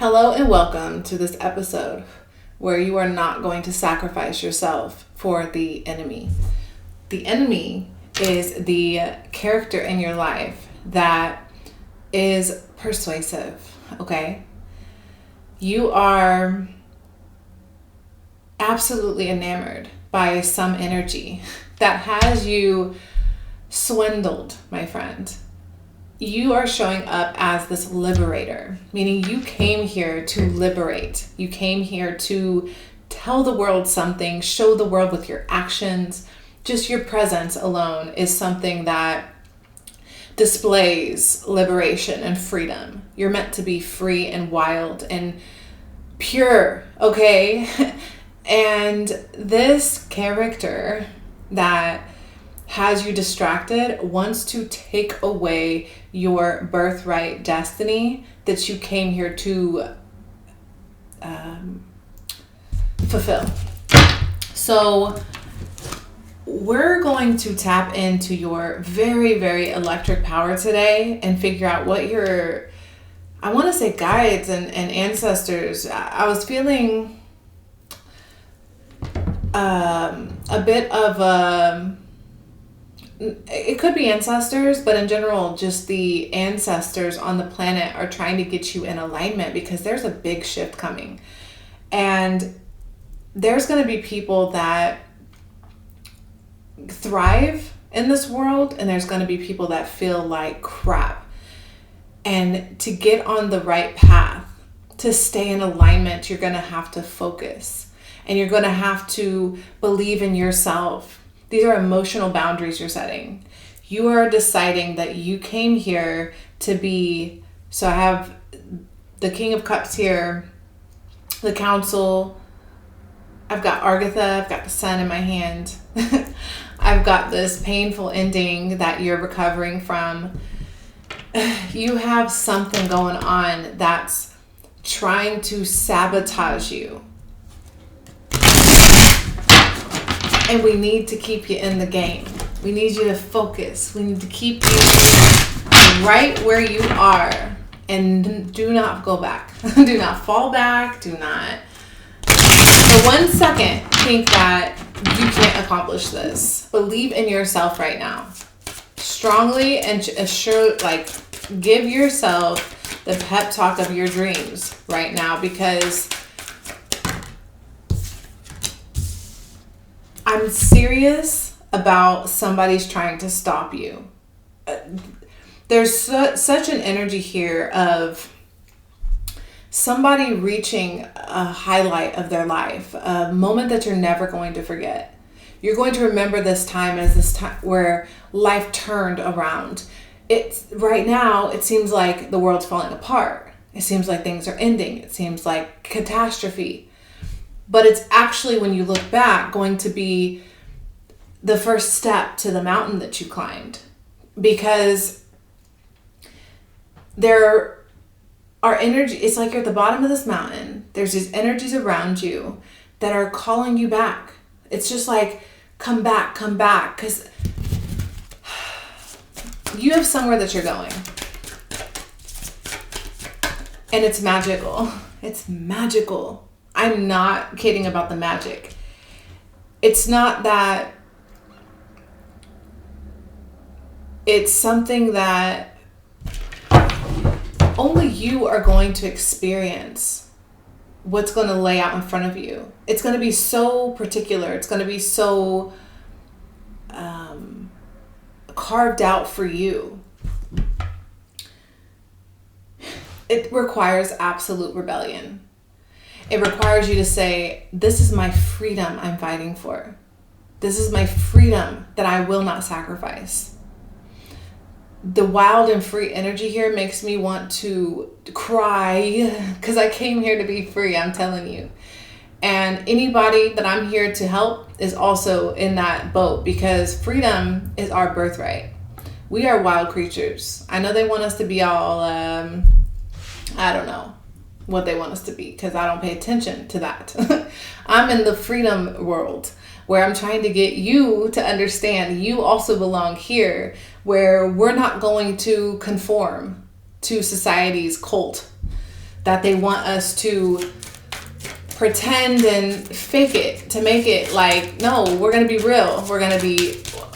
Hello and welcome to this episode where you are not going to sacrifice yourself for the enemy. The enemy is the character in your life that is persuasive, okay? You are absolutely enamored by some energy that has you swindled, my friend. You are showing up as this liberator, meaning you came here to liberate. You came here to tell the world something, show the world with your actions. Just your presence alone is something that displays liberation and freedom. You're meant to be free and wild and pure, okay? And this character that has you distracted wants to take away your birthright destiny that you came here to fulfill. So we're going to tap into your very, very electric power today and figure out what your, I want to say guides and ancestors. I was feeling a bit of it could be ancestors, but in general, just the ancestors on the planet are trying to get you in alignment because there's a big shift coming. And there's going to be people that thrive in this world, and there's going to be people that feel like crap. And to get on the right path, to stay in alignment, you're going to have to focus. And you're going to have to believe in yourself. These are emotional boundaries you're setting. You are deciding that you came here to be, so I have the King of Cups here, the Council, I've got Argatha, I've got the Sun in my hand. I've got this painful ending that you're recovering from. You have something going on that's trying to sabotage you. And we need to keep you in the game. We need you to focus. We need to keep you right where you are. And do not go back. Do not fall back. Do not, for 1 second, think that you can't accomplish this. Believe in yourself right now. Strongly and assure, give yourself the pep talk of your dreams right now, because I'm serious about somebody's trying to stop you. There's such an energy here of somebody reaching a highlight of their life, a moment that you're never going to forget. You're going to remember this time as this time where life turned around. Right now, it seems like the world's falling apart. It seems like things are ending. It seems like catastrophe. But it's actually, when you look back, going to be the first step to the mountain that you climbed. Because there are energy, it's like you're at the bottom of this mountain. There's these energies around you that are calling you back. It's just like, come back, because you have somewhere that you're going. And it's magical. It's magical. I'm not kidding about the magic. It's not that it's something that only you are going to experience. What's going to lay out in front of you. It's going to be so particular. It's going to be so carved out for you. It requires absolute rebellion. It requires you to say, this is my freedom I'm fighting for. This is my freedom that I will not sacrifice. The wild and free energy here makes me want to cry because I came here to be free, I'm telling you. And anybody that I'm here to help is also in that boat, because freedom is our birthright. We are wild creatures. I know they want us to be all, I don't know what they want us to be, because I don't pay attention to that. I'm in the freedom world where I'm trying to get you to understand you also belong here, where we're not going to conform to society's cult. that they want us to pretend and fake it to make it like, no, we're going to be real.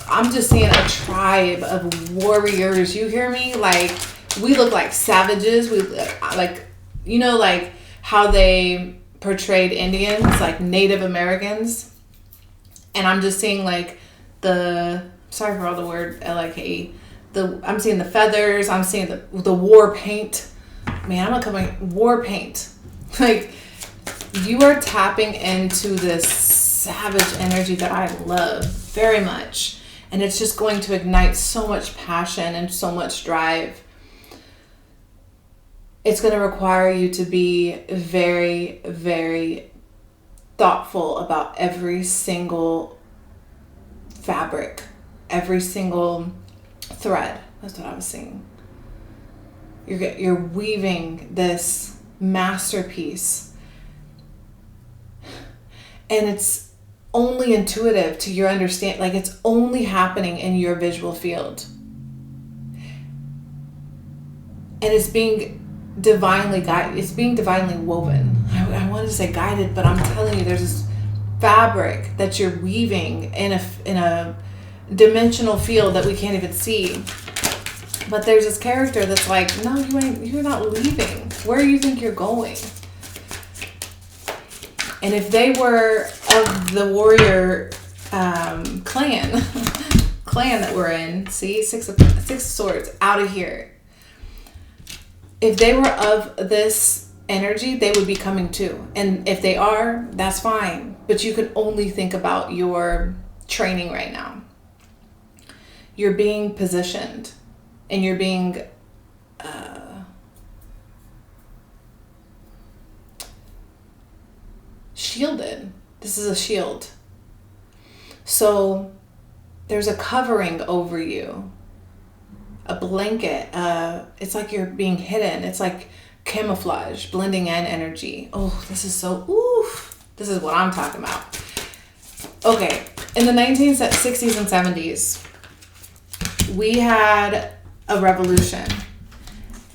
I'm just seeing a tribe of warriors. You hear me? Like, we look like savages. We like, like how they portrayed Indians, like Native Americans. And I'm just seeing like sorry for all the word like I'm seeing the feathers. I'm seeing the war paint. Man, I'm coming war paint. Like, you are tapping into this savage energy that I love very much. And it's just going to ignite so much passion and so much drive. It's going to require you to be very, very thoughtful about every single fabric, every single thread. That's what I was saying. You're weaving this masterpiece. And it's only intuitive to your understanding. Like, it's only happening in your visual field. And it's being divinely guided. It's being divinely woven. I wanted to say guided, but I'm telling you, there's this fabric that you're weaving in a dimensional field that we can't even see. But there's this character that's like, no, you're not leaving. Where do you think you're going? And if they were of the warrior clan that we're in, see, six of swords, out of here. If they were of this energy, they would be coming too. And if they are, that's fine. But you can only think about your training right now. You're being positioned and you're being shielded. This is a shield. So there's a covering over you, a blanket. It's like you're being hidden. It's like camouflage, blending in energy. Oh, this is so, oof. This is what I'm talking about. Okay, in the 1960s and 70s, we had a revolution.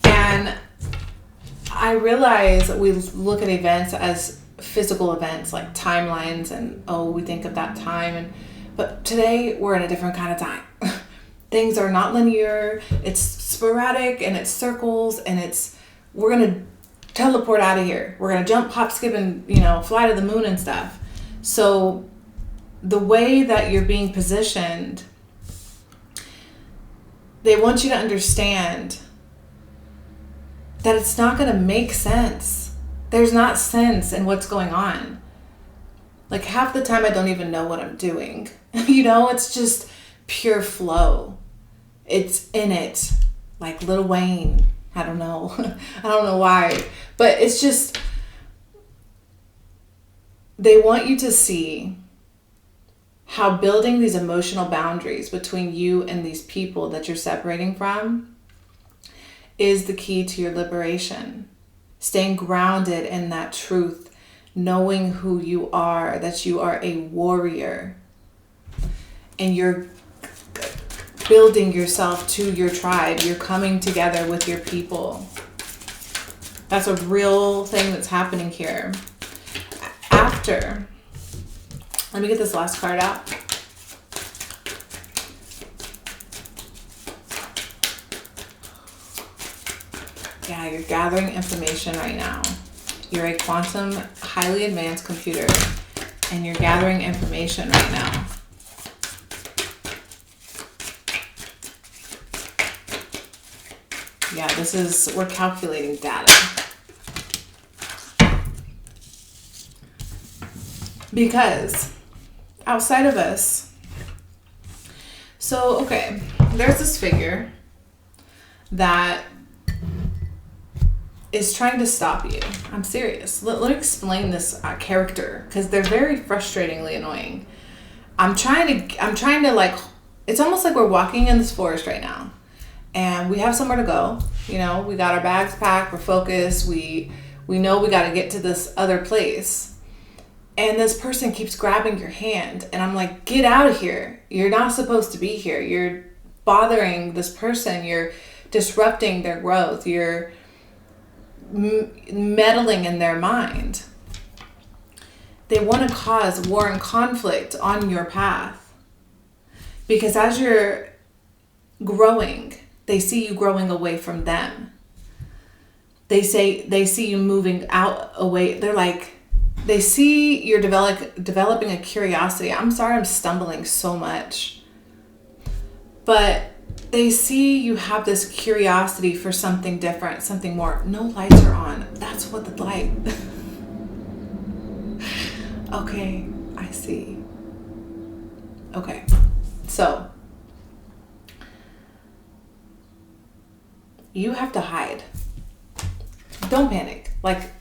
And I realize that we look at events as physical events, like timelines, and we think of that time. But today we're in a different kind of time. Things are not linear. It's sporadic and it's circles, and we're gonna teleport out of here. We're gonna jump, hop, skip, and fly to the moon and stuff. So the way that you're being positioned, they want you to understand that it's not going to make sense. There's not sense in what's going on. Like, half the time I don't even know what I'm doing. It's just pure flow. It's in it. Like Lil Wayne. I don't know. I don't know why. But it's just, they want you to see how building these emotional boundaries between you and these people that you're separating from is the key to your liberation. Staying grounded in that truth, knowing who you are, that you are a warrior, and you're building yourself to your tribe. You're coming together with your people. That's a real thing that's happening here. Let me get this last card out. Yeah, you're gathering information right now. You're a quantum, highly advanced computer, and you're gathering information right now. Yeah, we're calculating data. Because outside of us, there's this figure that is trying to stop you. I'm serious. Let me explain this character, because they're very frustratingly annoying. I'm trying to like, it's almost like we're walking in this forest right now, and we have somewhere to go. We got our bags packed, we're focused, we know we got to get to this other place. And this person keeps grabbing your hand. And I'm like, get out of here. You're not supposed to be here. You're bothering this person. You're disrupting their growth. You're meddling in their mind. They want to cause war and conflict on your path. Because as you're growing, they see you growing away from them. They see you moving out away. They're like, they see you're developing a curiosity. I'm sorry I'm stumbling so much. But they see you have this curiosity for something different, something more. No lights are on. That's what the light. Okay, I see. Okay, so you have to hide. Don't panic. Like,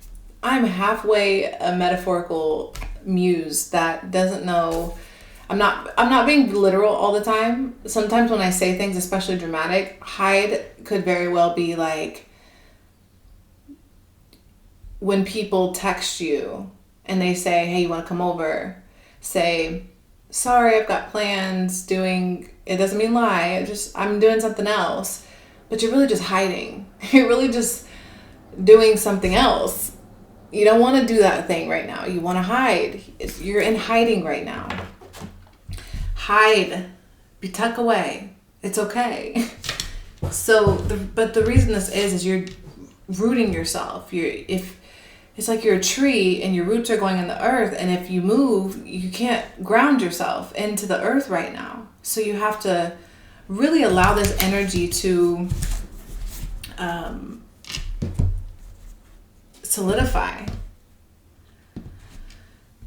I'm halfway a metaphorical muse that doesn't know. I'm not being literal all the time. Sometimes when I say things, especially dramatic, hide could very well be like when people text you and they say, hey, you want to come over? Say, sorry, I've got plans it doesn't mean lie. I'm doing something else. But you're really just hiding. You're really just doing something else. You don't want to do that thing right now. You want to hide. You're in hiding right now. Hide. Tuck away. It's okay. But the reason this is you're rooting yourself. It's like you're a tree and your roots are going in the earth, and if you move, you can't ground yourself into the earth right now. So you have to really allow this energy to solidify.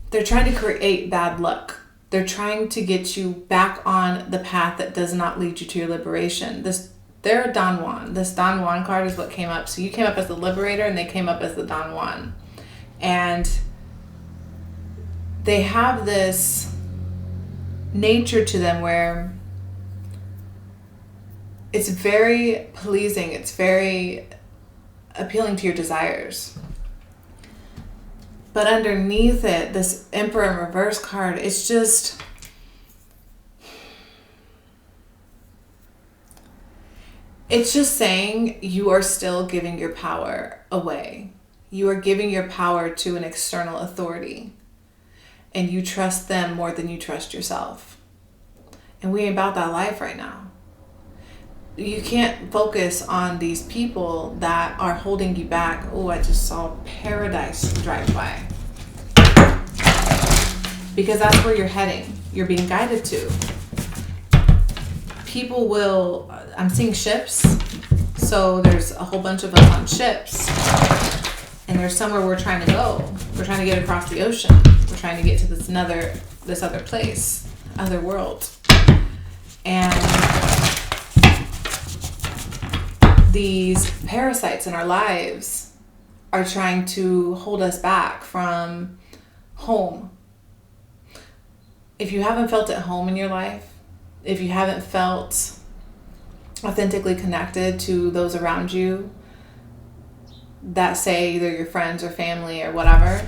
They're trying to create bad luck. They're trying to get you back on the path that does not lead you to your liberation. They're a Don Juan. This Don Juan card is what came up. So you came up as the liberator and they came up as the Don Juan. And they have this nature to them where it's very pleasing. It's very appealing to your desires. But underneath it, this Emperor in reverse card, it's just... it's just saying you are still giving your power away. You are giving your power to an external authority. And you trust them more than you trust yourself. And we ain't about that life right now. You can't focus on these people that are holding you back. Oh, I just saw paradise drive by. Because that's where you're heading. You're being guided to. People will... I'm seeing ships. So there's a whole bunch of us on ships. And there's somewhere we're trying to go. We're trying to get across the ocean. We're trying to get to this other place, other world. And these parasites in our lives are trying to hold us back from home. If you haven't felt at home in your life, if you haven't felt authentically connected to those around you that say either your friends or family or whatever,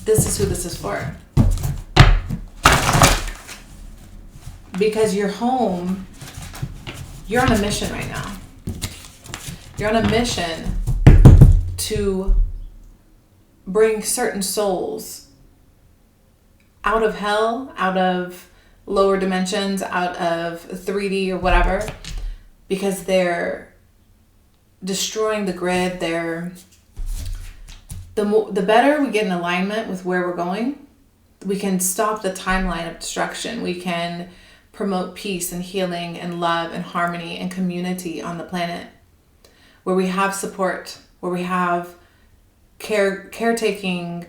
this is who this is for. Because you're home, you're on a mission right now. You're on a mission to bring certain souls out of hell, out of lower dimensions, out of 3D or whatever, because they're destroying the grid. The better we get in alignment with where we're going, we can stop the timeline of destruction. We can promote peace and healing and love and harmony and community on the planet, where we have support, where we have caretaking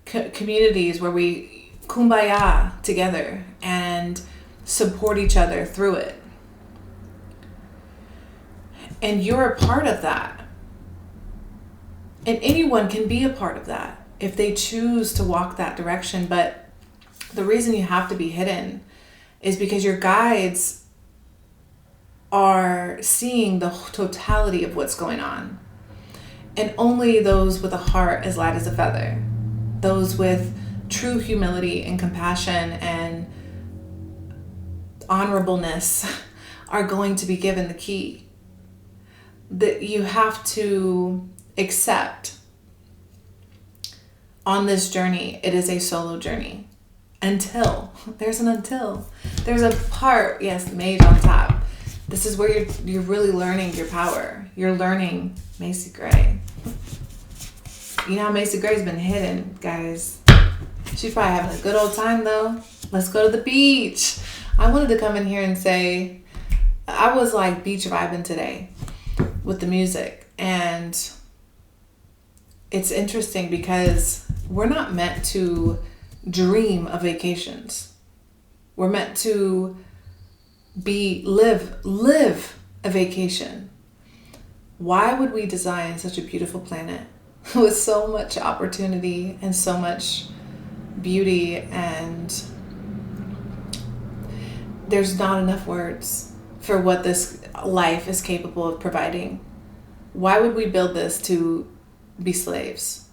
communities, where we kumbaya together and support each other through it. And you're a part of that. And anyone can be a part of that if they choose to walk that direction. But the reason you have to be hidden is because your guides are seeing the totality of what's going on. And only those with a heart as light as a feather, those with true humility and compassion and honorableness are going to be given the key. That you have to Except on this journey, it is a solo journey. Until there's a part, yes, mage on top. This is where you're really learning your power. You're learning Macy Gray. You know how Macy Gray's been hidden, guys. She's probably having a good old time though. Let's go to the beach. I wanted to come in here and say, I was like beach vibing today with the music. And it's interesting because we're not meant to dream of vacations. We're meant to live a vacation. Why would we design such a beautiful planet with so much opportunity and so much beauty, and there's not enough words for what this life is capable of providing? Why would we build this to be slaves?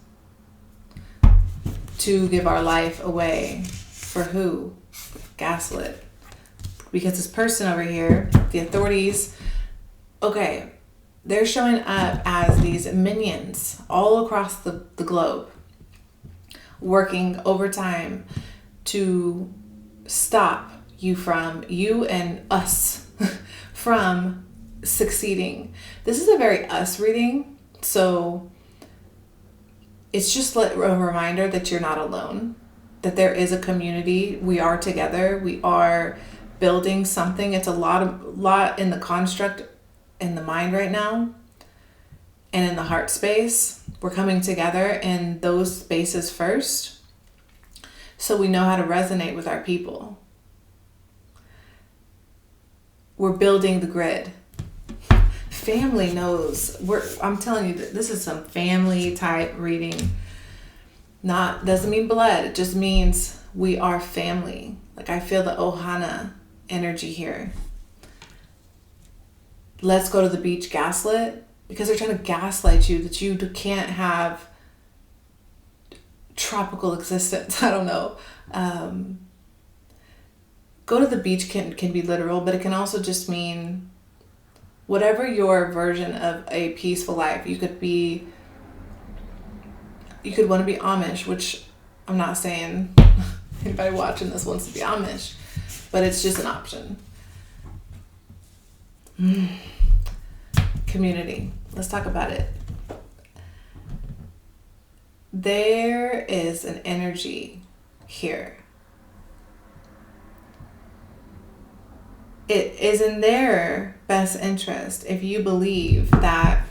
To give our life away for who? Gaslit. Because this person over here, the authorities, okay, they're showing up as these minions all across the globe, working overtime to stop you and us from succeeding. This is a very us reading, so it's just a reminder that you're not alone, that there is a community. We are together. We are building something. It's a lot in the construct in the mind right now, and in the heart space. We're coming together in those spaces first, so we know how to resonate with our people. We're building the grid. Family knows. I'm telling you, this is some family type reading. Doesn't mean blood. It just means we are family. Like, I feel the Ohana energy here. Let's go to the beach gaslit, because they're trying to gaslight you that you can't have tropical existence. I don't know. Go to the beach can be literal, but it can also just mean whatever your version of a peaceful life. You could want to be Amish, which I'm not saying anybody watching this wants to be Amish, but it's just an option. Community. Let's talk about it. There is an energy here. It is in their best interest if you believe that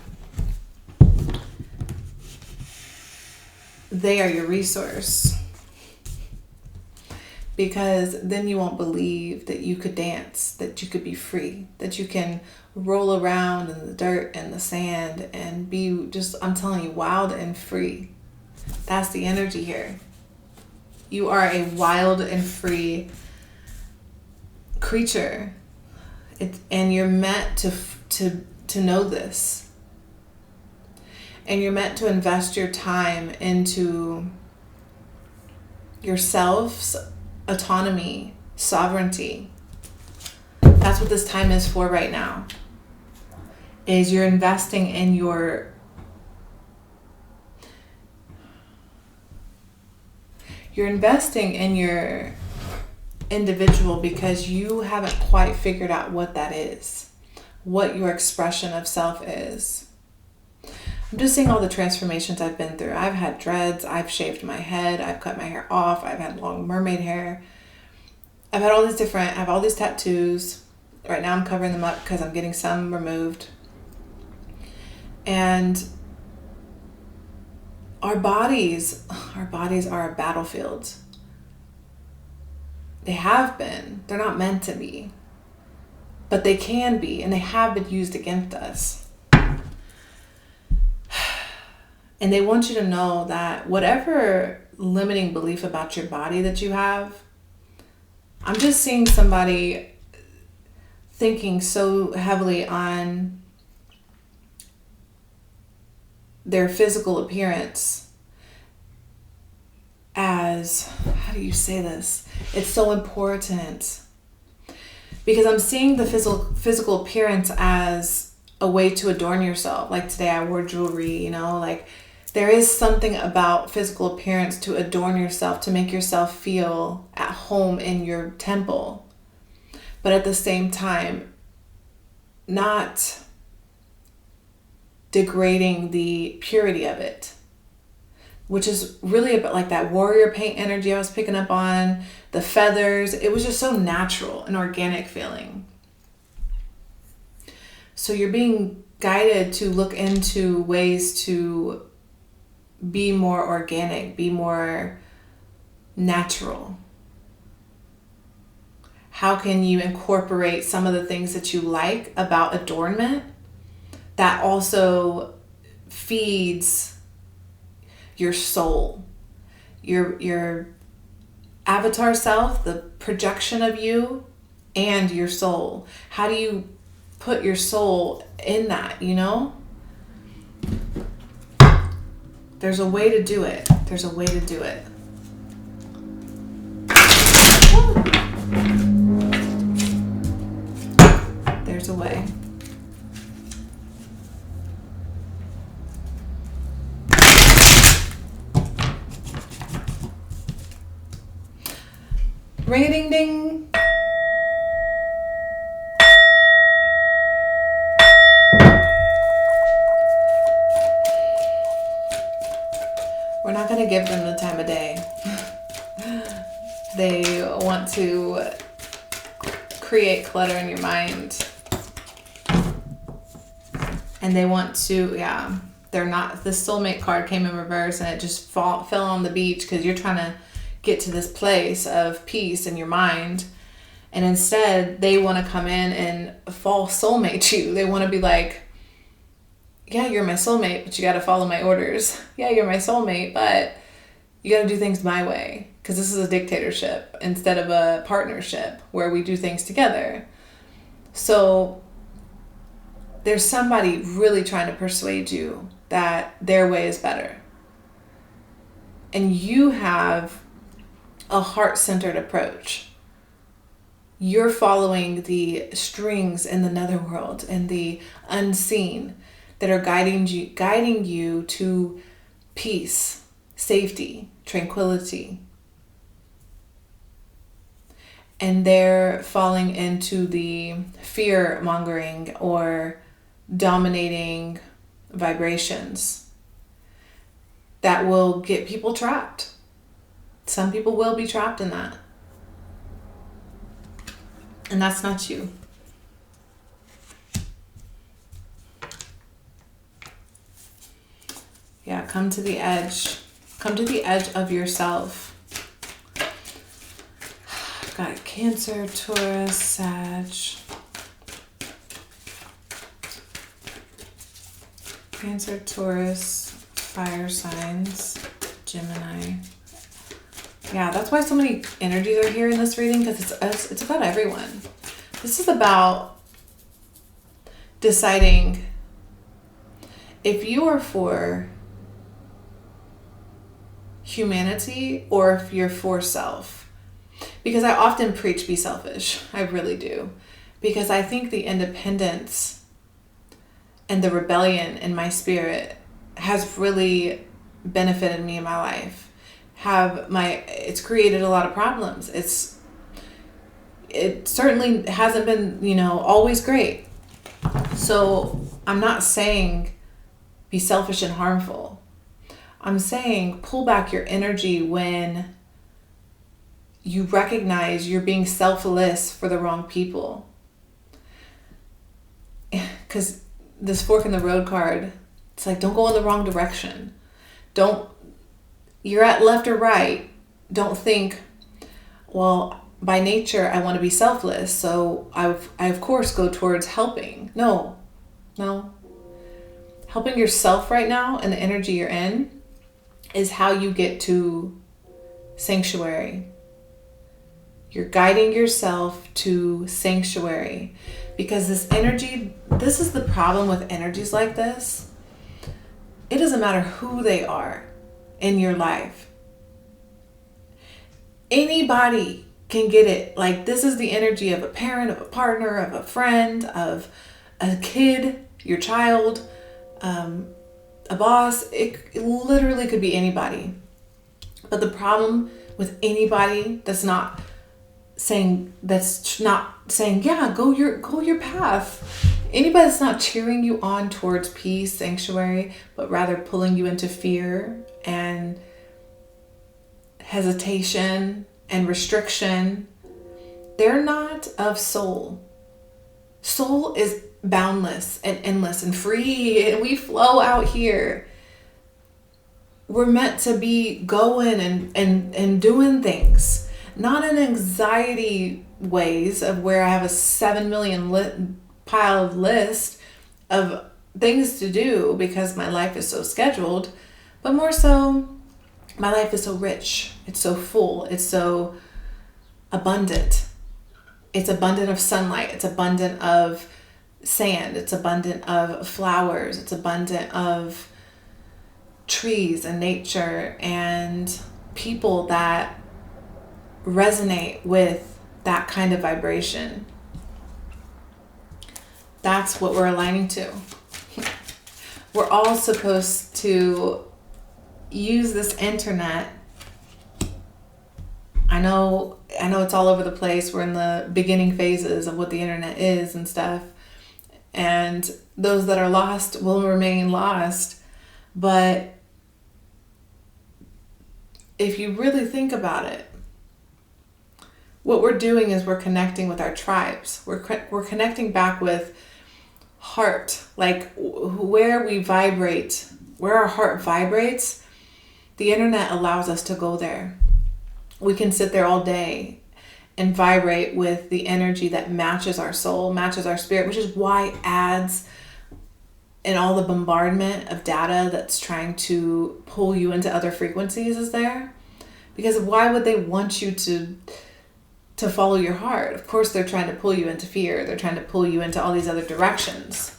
they are your resource, because then you won't believe that you could dance, that you could be free, that you can roll around in the dirt and the sand and be just, I'm telling you, wild and free. That's the energy here. You are a wild and free creature. And you're meant to know this. And you're meant to invest your time into yourself's autonomy, sovereignty. That's what this time is for right now. Is you're investing in your individual, because you haven't quite figured out what that is, what your expression of self is. I'm just seeing all the transformations I've been through. I've had dreads, I've shaved my head, I've cut my hair off, I've had long mermaid hair. I have all these tattoos. Right now I'm covering them up because I'm getting some removed. And our bodies are battlefields. They have been. They're not meant to be. But they can be, and they have been used against us. And they want you to know that whatever limiting belief about your body that you have, I'm just seeing somebody thinking so heavily on their physical appearance as, how do you say this? It's so important, because I'm seeing the physical appearance as a way to adorn yourself. Like today I wore jewelry, like there is something about physical appearance to adorn yourself, to make yourself feel at home in your temple. But at the same time, not degrading the purity of it, which is really about like that warrior paint energy I was picking up on, the feathers. It was just so natural and organic feeling. So you're being guided to look into ways to be more organic, be more natural. How can you incorporate some of the things that you like about adornment that also feeds your soul, your avatar self, the projection of you, and your soul? How do you put your soul in that, There's a way to do it. There's a way to do it. There's a way. Ring-a-ding-ding. We're not going to give them the time of day. They want to create clutter in your mind. And they want to, they're not, the soulmate card came in reverse and it just fell on the beach because you're trying to get to this place of peace in your mind. And instead, they want to come in and false soulmate you. They want to be like, yeah, you're my soulmate, but you got to follow my orders. Yeah, you're my soulmate, but you got to do things my way. Because this is a dictatorship instead of a partnership where we do things together. So there's somebody really trying to persuade you that their way is better. And you have a heart-centered approach. You're following the strings in the netherworld and the unseen that are guiding you to peace, safety, tranquility. And they're falling into the fear-mongering or dominating vibrations that will get people trapped. Some people will be trapped in that. And that's not you. Yeah, come to the edge. Come to the edge of yourself. I've got Cancer, Taurus, Sag. Cancer, Taurus, fire signs, Gemini. Yeah, that's why so many energies are here in this reading, because it's about everyone. This is about deciding if you are for humanity or if you're for self. Because I often preach be selfish. I really do. Because I think the independence and the rebellion in my spirit has really benefited me in my life. It's created a lot of problems. It certainly hasn't been, always great. So I'm not saying be selfish and harmful. I'm saying pull back your energy when you recognize you're being selfless for the wrong people. Because this fork in the road card, it's like, don't go in the wrong direction. You're at left or right. Don't think, well, by nature, I want to be selfless. So I of course go towards helping. No. Helping yourself right now and the energy you're in is how you get to sanctuary. You're guiding yourself to sanctuary. Because this is the problem with energies like this. It doesn't matter who they are in your life. Anybody can get it. Like, this is the energy of a parent, of a partner, of a friend, of a kid. your child, a boss. It literally could be anybody. But the problem with anybody that's not saying, yeah, go your path. Anybody that's not cheering you on towards peace, sanctuary, but rather pulling you into fear and hesitation and restriction, they're not of soul. Soul is boundless and endless and free, and we flow out here. We're meant to be going and doing things, not in anxiety ways of where I have a 7 million pile of list of things to do because my life is so scheduled, but more so my life is so rich, it's so full, it's so abundant. It's abundant of sunlight, it's abundant of sand, it's abundant of flowers, it's abundant of trees and nature and people that resonate with that kind of vibration. That's what we're aligning to. We're all supposed to use this internet. I know it's all over the place. We're in the beginning phases of what the internet is and stuff. And those that are lost will remain lost. But if you really think about it, what we're doing is we're connecting with our tribes. We're connecting back with heart, like where we vibrate, where our heart vibrates. The internet allows us to go there. We can sit there all day and vibrate with the energy that matches our soul, matches our spirit, which is why ads and all the bombardment of data that's trying to pull you into other frequencies is there. Because why would they want you to follow your heart? Of course, they're trying to pull you into fear. They're trying to pull you into all these other directions.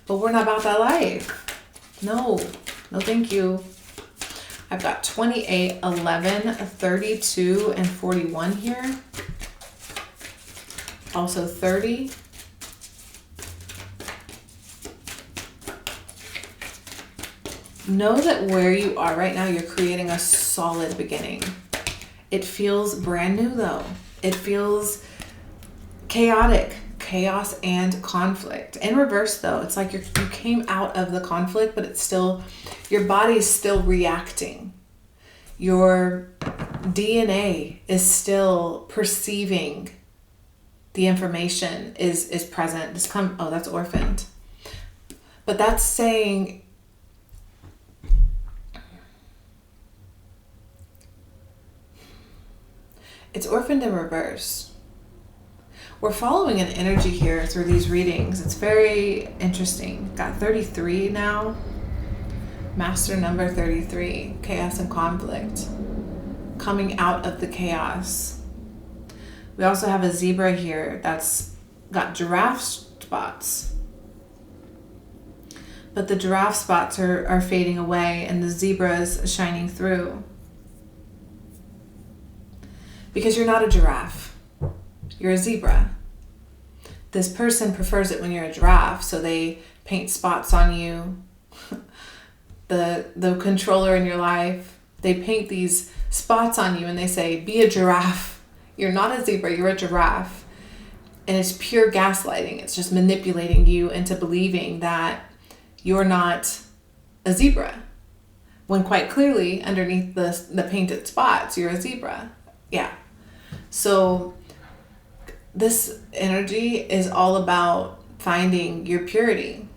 But we're not about that life. No, thank you. I've got 28, 11, 32, and 41 here. Also 30. Know that where you are right now, you're creating a solid beginning. It feels brand new though. It feels chaotic, chaos and conflict. In reverse though, it's like you came out of the conflict, but it's still, your body's still reacting. Your DNA is still perceiving the information is present. That's orphaned. But that's saying it's orphaned in reverse. We're following an energy here through these readings. It's very interesting. Got 33 now. Master number 33. Chaos and conflict. Coming out of the chaos. We also have a zebra here that's got giraffe spots. But the giraffe spots are fading away and the zebra is shining through. Because you're not a giraffe, you're a zebra. This person prefers it when you're a giraffe, so they paint spots on you. The controller in your life, they paint these spots on you and they say, be a giraffe. You're not a zebra, you're a giraffe. And it's pure gaslighting. It's just manipulating you into believing that you're not a zebra. When quite clearly, underneath the painted spots, you're a zebra. Yeah. So this energy is all about finding your purity.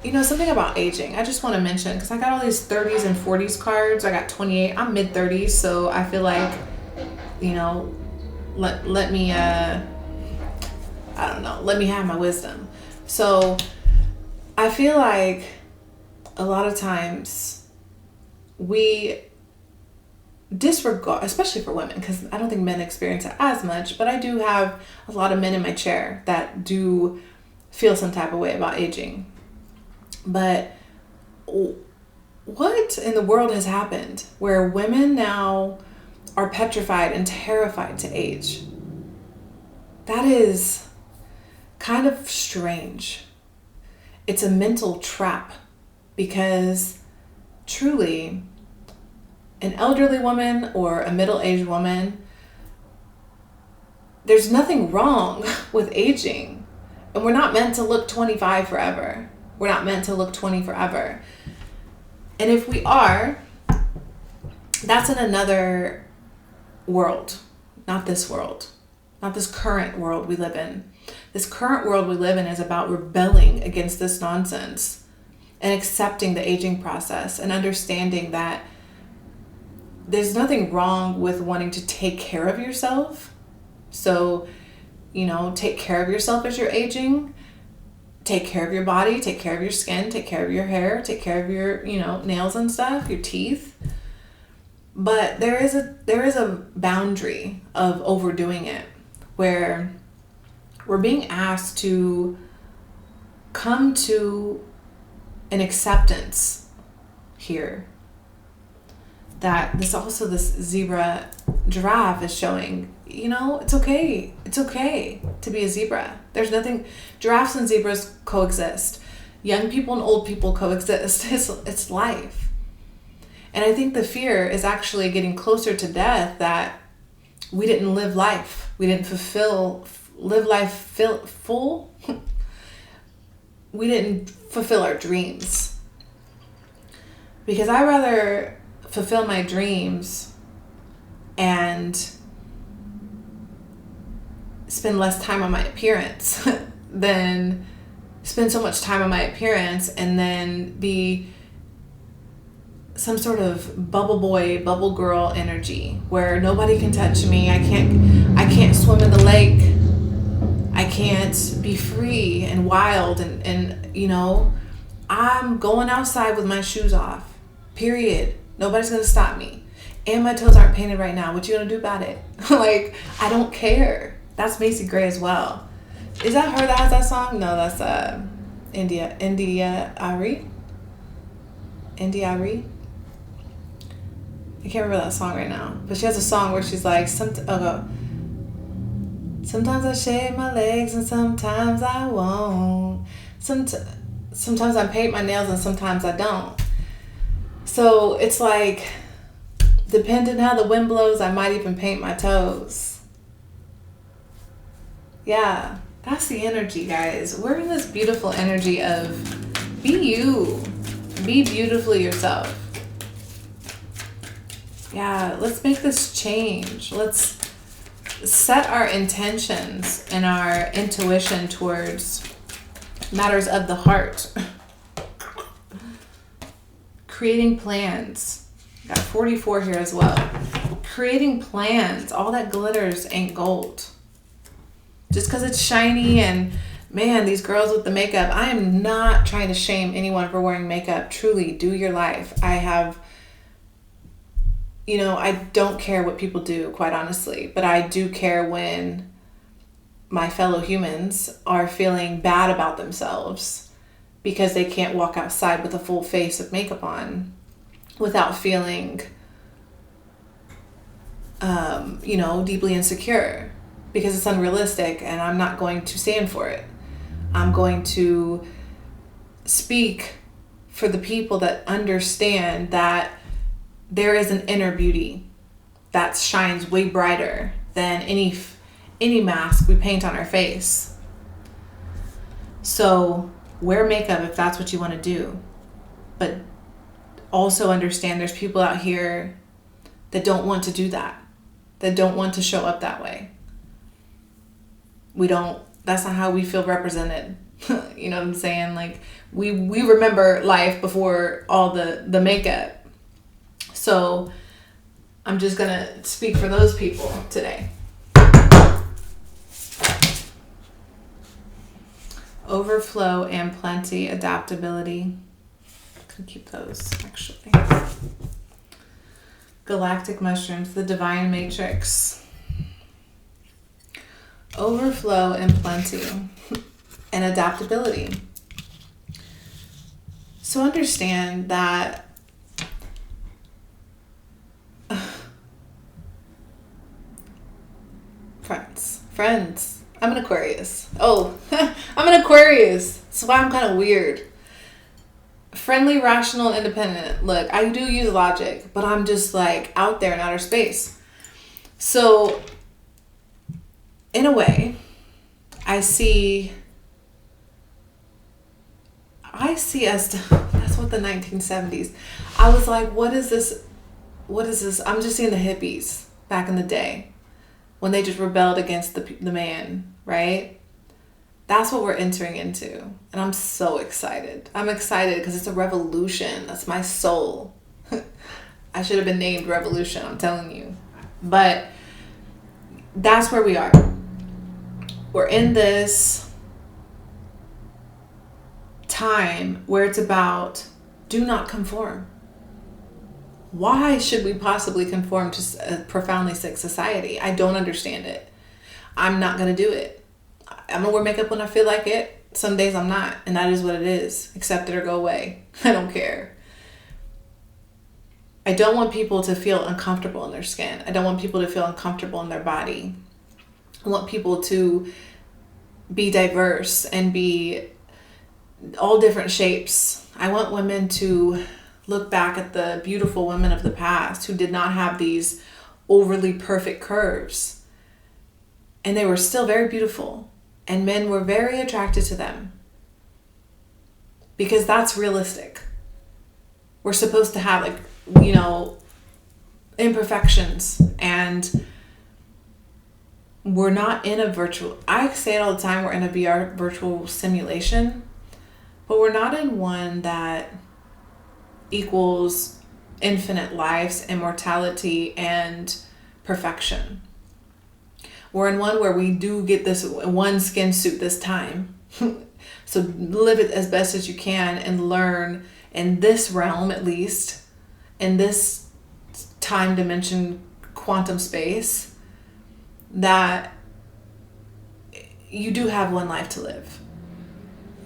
You know, something about aging, I just want to mention, because I got all these 30s and 40s cards. I got 28. I'm mid-30s, so I feel like, you know, let me have my wisdom. So I feel like a lot of times we disregard, especially for women, because I don't think men experience it as much, but I do have a lot of men in my chair that do feel some type of way about aging. But what in the world has happened where women now are petrified and terrified to age? That is kind of strange. It's a mental trap because truly, an elderly woman or a middle-aged woman, there's nothing wrong with aging. And we're not meant to look 25 forever. We're not meant to look 20 forever. And if we are, that's in another world, not this world, not this current world we live in. This current world we live in is about rebelling against this nonsense and accepting the aging process and understanding that there's nothing wrong with wanting to take care of yourself. So, take care of yourself as you're aging. Take care of your body, take care of your skin, take care of your hair, take care of your, nails and stuff, your teeth. But there is a boundary of overdoing it where we're being asked to come to an acceptance here that this zebra giraffe is showing, it's okay. It's okay to be a zebra. There's nothing, giraffes and zebras coexist. Young people and old people coexist. It's life. And I think the fear is actually getting closer to death, that we didn't live life. We didn't live life full. We didn't fulfill our dreams. Because I rather fulfill my dreams and spend less time on my appearance than spend so much time on my appearance and then be some sort of bubble boy, bubble girl energy where nobody can touch me. I can't swim in the lake. I can't be free and wild and I'm going outside with my shoes off. Period. Nobody's gonna stop me. And my toes aren't painted right now. What you gonna do about it? I don't care. That's Macy Gray as well. Is that her that has that song? No, that's India Ari. I can't remember that song right now. But she has a song where she's like, sometimes I shave my legs and sometimes I won't. Sometimes I paint my nails and sometimes I don't. So it's like, depending how the wind blows, I might even paint my toes. Yeah, that's the energy, guys. We're in this beautiful energy of be you. Be beautifully yourself. Yeah, let's make this change. Let's set our intentions and our intuition towards matters of the heart. Creating plans. Got 44 here as well. Creating plans. All that glitters ain't gold. Just because it's shiny and man, these girls with the makeup, I am not trying to shame anyone for wearing makeup. Truly, do your life. I don't care what people do, quite honestly, but I do care when my fellow humans are feeling bad about themselves because they can't walk outside with a full face of makeup on without feeling, deeply insecure, because it's unrealistic and I'm not going to stand for it. I'm going to speak for the people that understand that there is an inner beauty that shines way brighter than any mask we paint on our face. So wear makeup if that's what you want to do, but also understand there's people out here that don't want to do that don't want to show up that way. That's not how we feel represented. You know what I'm saying? Like we remember life before all the makeup. So I'm just gonna speak for those people today. Overflow and plenty, adaptability. I can keep those actually. Galactic mushrooms, the divine matrix. Overflow and plenty and adaptability. So understand that friends I'm an Aquarius. Oh, I'm an Aquarius. That's why I'm kind of weird. Friendly, rational, independent. Look, I do use logic, but I'm just like out there in outer space. So, in a way, I see us, that's what the 1970s. I was like, what is this? What is this? I'm just seeing the hippies back in the day when they just rebelled against the man, right? That's what we're entering into. And I'm so excited. I'm excited because it's a revolution. That's my soul. I should have been named Revolution, I'm telling you. But that's where we are. We're in this time where it's about do not conform. Why should we possibly conform to a profoundly sick society? I don't understand it. I'm not going to do it. I'm going to wear makeup when I feel like it. Some days I'm not, and that is what it is. Accept it or go away. I don't care. I don't want people to feel uncomfortable in their skin. I don't want people to feel uncomfortable in their body. I want people to be diverse and be all different shapes. I want women to look back at the beautiful women of the past who did not have these overly perfect curves. And they were still very beautiful. And men were very attracted to them. Because that's realistic. We're supposed to have, like, you know, imperfections. And we're not in a virtual, I say it all the time, we're in a VR virtual simulation. But we're not in one that equals infinite lives, immortality, and perfection. We're in one where we do get this one skin suit this time. So live it as best as you can and learn in this realm, at least, in this time dimension, quantum space, that you do have one life to live.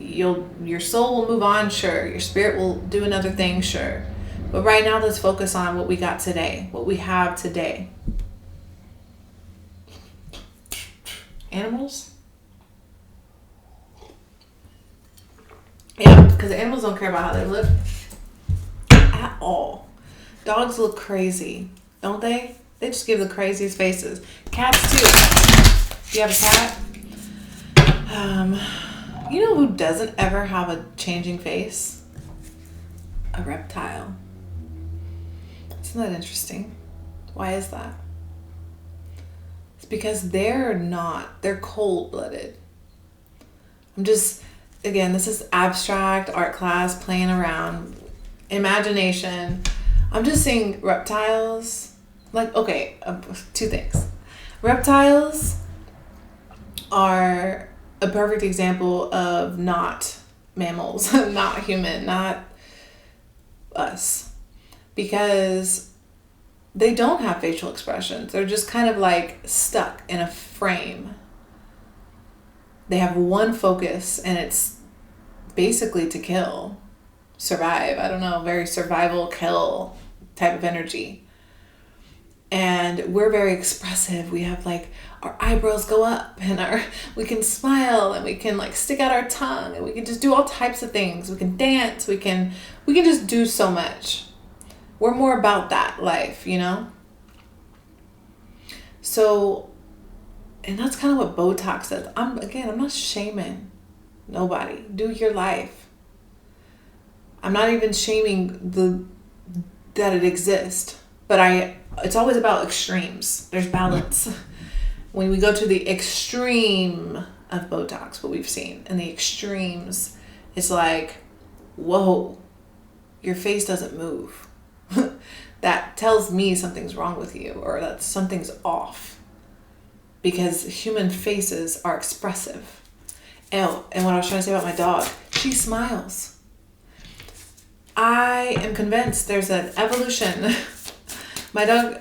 Your soul will move on, sure. Your spirit will do another thing, sure. But right now, let's focus on what we got today, what we have today. Animals? Yeah, because the animals don't care about how they look at all. Dogs look crazy, don't they? They just give the craziest faces. Cats too. Do you have a cat? You know who doesn't ever have a changing face? A reptile. Isn't that interesting? Why is that? It's because they're cold-blooded. Again, this is abstract art class, playing around, imagination. I'm just seeing reptiles. Like, okay, two things. Reptiles are a perfect example of not mammals, not human, not us. Because they don't have facial expressions. They're just kind of like stuck in a frame. They have one focus, and it's basically to kill, survive. I don't know, very survival, kill type of energy. And we're very expressive. We have like our eyebrows go up, and we can smile, and we can like stick out our tongue, and we can just do all types of things. We can dance. We can just do so much. We're more about that life, you know? So, and that's kind of what Botox says. I'm not shaming nobody. Do your life. I'm not even shaming that it exists. But it's always about extremes. There's balance. When we go to the extreme of Botox, what we've seen, and the extremes, it's like, whoa, your face doesn't move. That tells me something's wrong with you, or that something's off. Because human faces are expressive. And what I was trying to say about my dog, she smiles. I am convinced there's an evolution. My dog,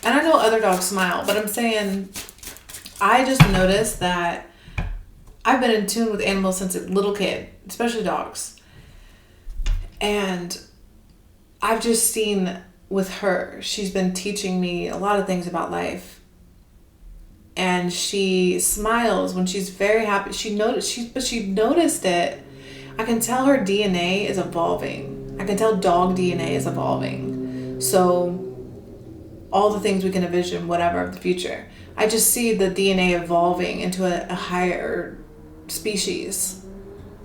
and I know other dogs smile, but I'm saying, I just noticed that I've been in tune with animals since a little kid, especially dogs. And I've just seen with her, she's been teaching me a lot of things about life. and she smiles when she's very happy. She noticed it. I can tell her DNA is evolving. I can tell dog DNA is evolving. So all the things we can envision, whatever, of the future. I just see the DNA evolving into a higher species,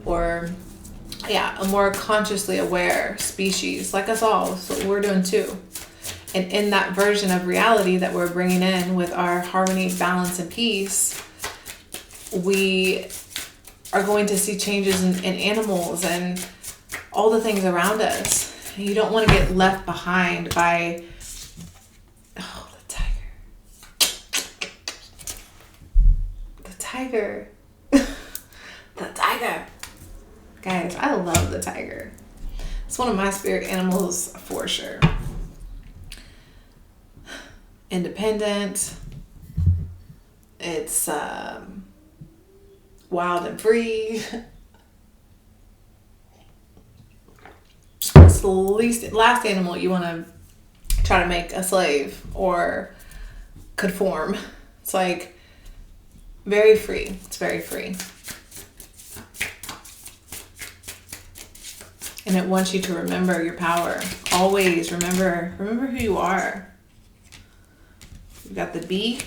or a more consciously aware species, like us all. So what we're doing too. And in that version of reality that we're bringing in with our harmony, balance, and peace, we are going to see changes in animals and all the things around us. And you don't want to get left behind by, oh, the tiger. The tiger. Guys, I love the tiger. It's one of my spirit animals for sure. Independent. It's wild and free. It's the last animal you want to try to make a slave or conform. It's like very free. It's very free. And it wants you to remember your power. Always remember who you are. You got the bee.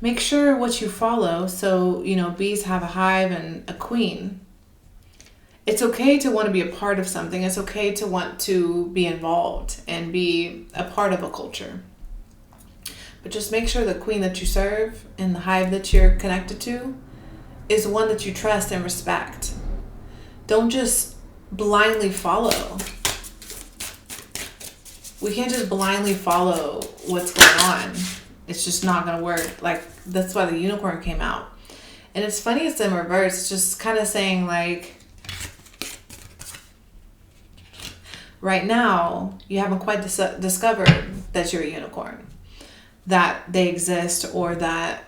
Make sure what you follow. So, bees have a hive and a queen. It's okay to want to be a part of something. It's okay to want to be involved and be a part of a culture. But just make sure the queen that you serve and the hive that you're connected to is one that you trust and respect. Don't just blindly follow. We can't just blindly follow what's going on. It's just not going to work. Like, that's why the unicorn came out. And it's funny, it's in reverse. It's just kind of saying, like, right now, you haven't quite discovered that you're a unicorn, that they exist, or that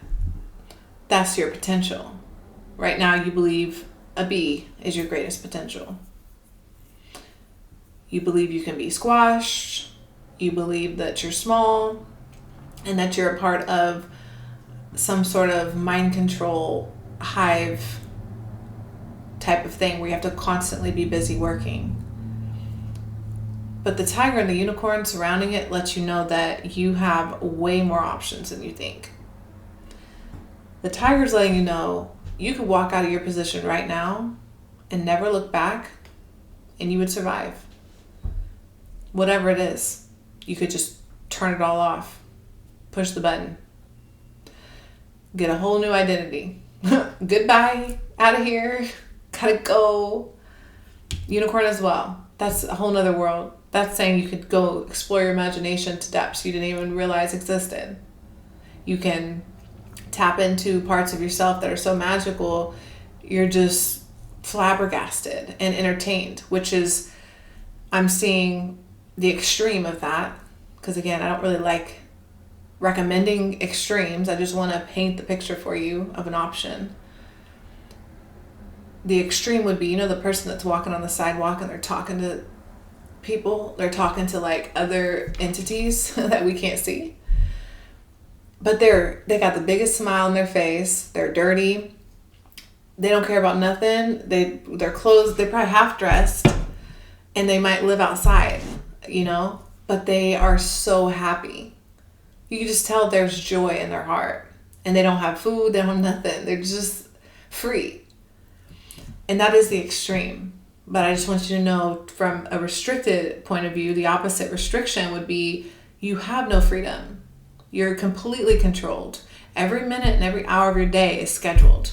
that's your potential. Right now, you believe a bee is your greatest potential. You believe you can be squashed. You believe that you're small and that you're a part of some sort of mind control hive type of thing where you have to constantly be busy working. But the tiger and the unicorn surrounding it lets you know that you have way more options than you think. The tiger's letting you know you could walk out of your position right now and never look back, and you would survive. Whatever it is, you could just turn it all off, push the button, get a whole new identity. Goodbye, out of here, gotta go. Unicorn as well. That's a whole nother world. That's saying you could go explore your imagination to depths you didn't even realize existed. You can tap into parts of yourself that are so magical, you're just flabbergasted and entertained, which is, I'm seeing the extreme of that. Because again, I don't really like recommending extremes. I just want to paint the picture for you of an option. The extreme would be, the person that's walking on the sidewalk and they're talking to people. They're talking to like other entities that we can't see. But they got the biggest smile on their face. They're dirty. They don't care about nothing. Their clothes, they're probably half dressed, and they might live outside, but they are so happy. You can just tell there's joy in their heart, and they don't have food. They don't have nothing. They're just free. And that is the extreme. But I just want you to know, from a restricted point of view, the opposite restriction would be you have no freedom. You're completely controlled. Every minute and every hour of your day is scheduled.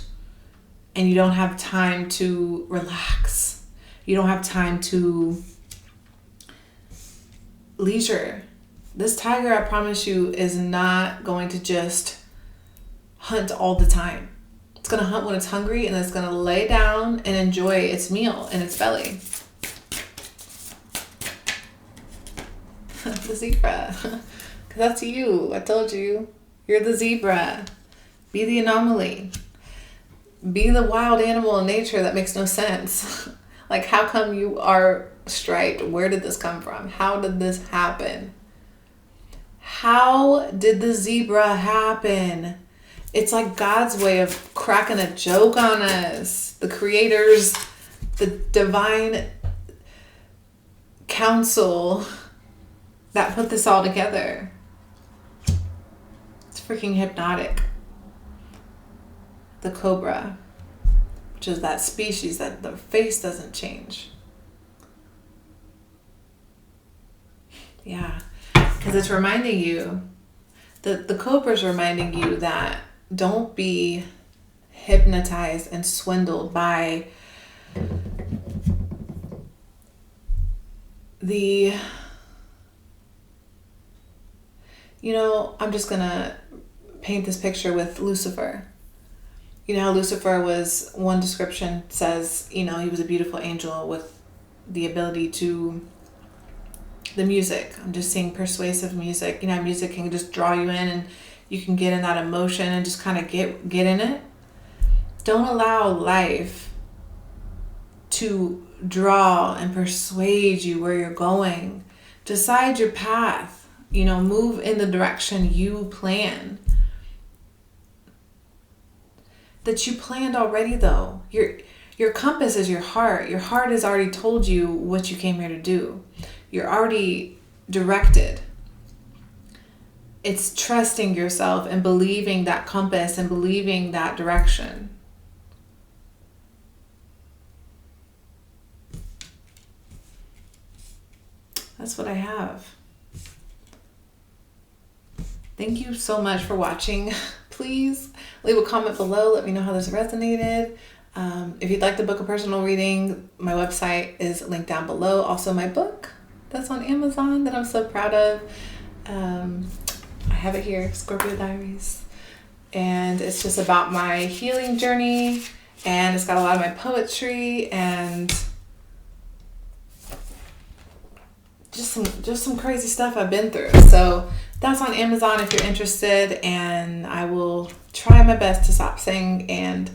And you don't have time to relax. You don't have time to leisure. This tiger, I promise you, is not going to just hunt all the time. It's going to hunt when it's hungry, and it's going to lay down and enjoy its meal in its belly. The zebra. Because that's you. I told you. You're the zebra. Be the anomaly. Be the wild animal in nature that makes no sense. Like, how come you are striped? Where did this come from? How did this happen? How did the zebra happen? It's like God's way of cracking a joke on us. The creators, the divine council that put this all together. It's freaking hypnotic. The cobra, which is that species that the face doesn't change. Yeah, because it's reminding you, the cobra's reminding you that don't be hypnotized and swindled by the, I'm just going to paint this picture with Lucifer. You know how Lucifer was, one description says, he was a beautiful angel with the ability to, the music. I'm just seeing persuasive music. Music can just draw you in and you can get in that emotion and just kind of get in it. Don't allow life to draw and persuade you where you're going. Decide your path. Move in the direction you plan. That you planned already, though. Your compass is your heart. Your heart has already told you what you came here to do. You're already directed. It's trusting yourself and believing that compass and believing that direction. That's what I have. Thank you so much for watching. Please leave a comment below. Let me know how this resonated. If you'd like to book a personal reading, my website is linked down below. Also, my book that's on Amazon that I'm so proud of. I have it here, Scorpio Diaries. And it's just about my healing journey. And it's got a lot of my poetry and just some crazy stuff I've been through. So that's on Amazon if you're interested, and I will try my best to stop saying, and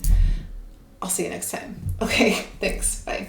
I'll see you next time. Okay, thanks. Bye.